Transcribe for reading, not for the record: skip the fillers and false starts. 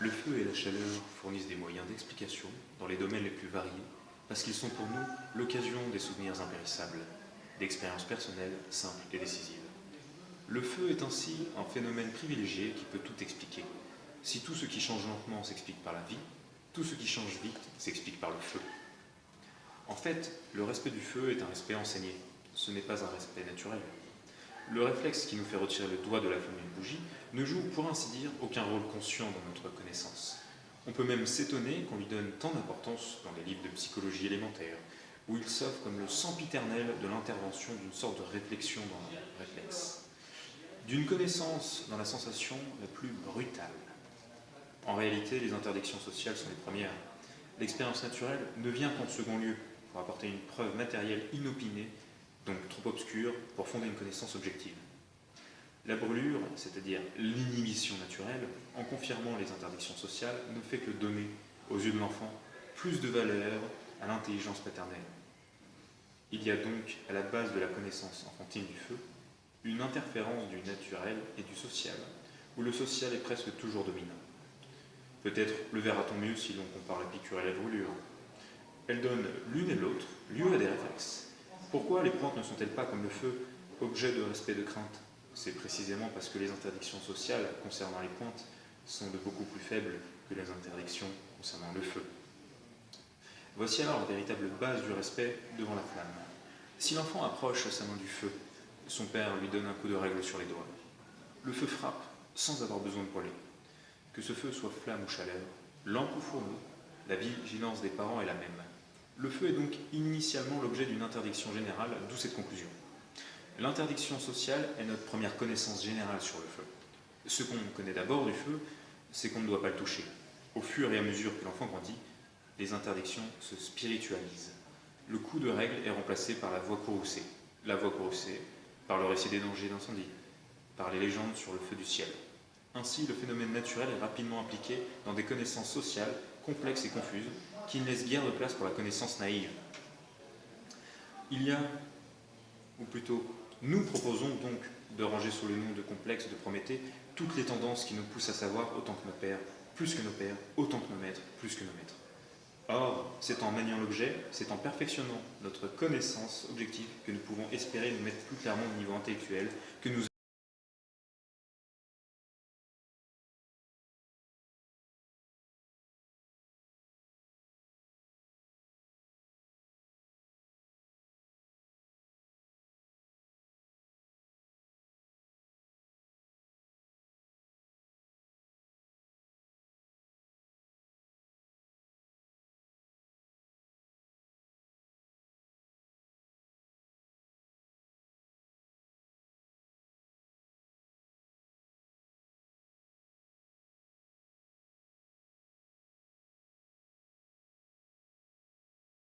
Le feu et la chaleur fournissent des moyens d'explication dans les domaines les plus variés, parce qu'ils sont pour nous l'occasion des souvenirs impérissables, d'expériences personnelles simples et décisives. Le feu est ainsi un phénomène privilégié qui peut tout expliquer. Si tout ce qui change lentement s'explique par la vie, tout ce qui change vite s'explique par le feu. En fait, le respect du feu est un respect enseigné, ce n'est pas un respect naturel. Le réflexe qui nous fait retirer le doigt de la flamme d'une bougie ne joue, pour ainsi dire, aucun rôle conscient dans notre connaissance. On peut même s'étonner qu'on lui donne tant d'importance dans les livres de psychologie élémentaire, où il s'offre comme le sempiternel de l'intervention d'une sorte de réflexion dans le réflexe. D'une connaissance dans la sensation la plus brutale. En réalité, les interdictions sociales sont les premières. L'expérience naturelle ne vient qu'en second lieu, pour apporter une preuve matérielle inopinée, donc trop obscure, pour fonder une connaissance objective. La brûlure, c'est-à-dire l'inhibition naturelle, en confirmant les interdictions sociales, ne fait que donner, aux yeux de l'enfant, plus de valeur à l'intelligence paternelle. Il y a donc, à la base de la connaissance enfantine du feu, une interférence du naturel et du social, où le social est presque toujours dominant. Peut-être le verra-t-on mieux si l'on compare la piqûre et la brûlure. Elles donnent l'une et l'autre lieu à des réflexes. Pourquoi les pointes ne sont-elles pas, comme le feu, objet de respect et de crainte? C'est précisément parce que les interdictions sociales concernant les pointes sont de beaucoup plus faibles que les interdictions concernant le feu. Voici alors la véritable base du respect devant la flamme. Si l'enfant approche sa main du feu, son père lui donne un coup de règle sur les doigts. Le feu frappe sans avoir besoin de brûler. Que ce feu soit flamme ou chaleur, lampe ou fourneau, la vigilance des parents est la même. Le feu est donc initialement l'objet d'une interdiction générale, d'où cette conclusion. L'interdiction sociale est notre première connaissance générale sur le feu. Ce qu'on connaît d'abord du feu, c'est qu'on ne doit pas le toucher. Au fur et à mesure que l'enfant grandit, les interdictions se spiritualisent. Le coup de règle est remplacé par la voix courroucée. La voix courroucée par le récit des dangers d'incendie, par les légendes sur le feu du ciel. Ainsi, le phénomène naturel est rapidement impliqué dans des connaissances sociales complexes et confuses qui ne laissent guère de place pour la connaissance naïve. Il y a, ou plutôt, nous proposons donc de ranger sous le nom de complexe de Prométhée toutes les tendances qui nous poussent à savoir autant que nos pères, plus que nos pères, autant que nos maîtres, plus que nos maîtres. Or, c'est en maniant l'objet, c'est en perfectionnant notre connaissance objective que nous pouvons espérer nous mettre plus clairement au niveau intellectuel, que nous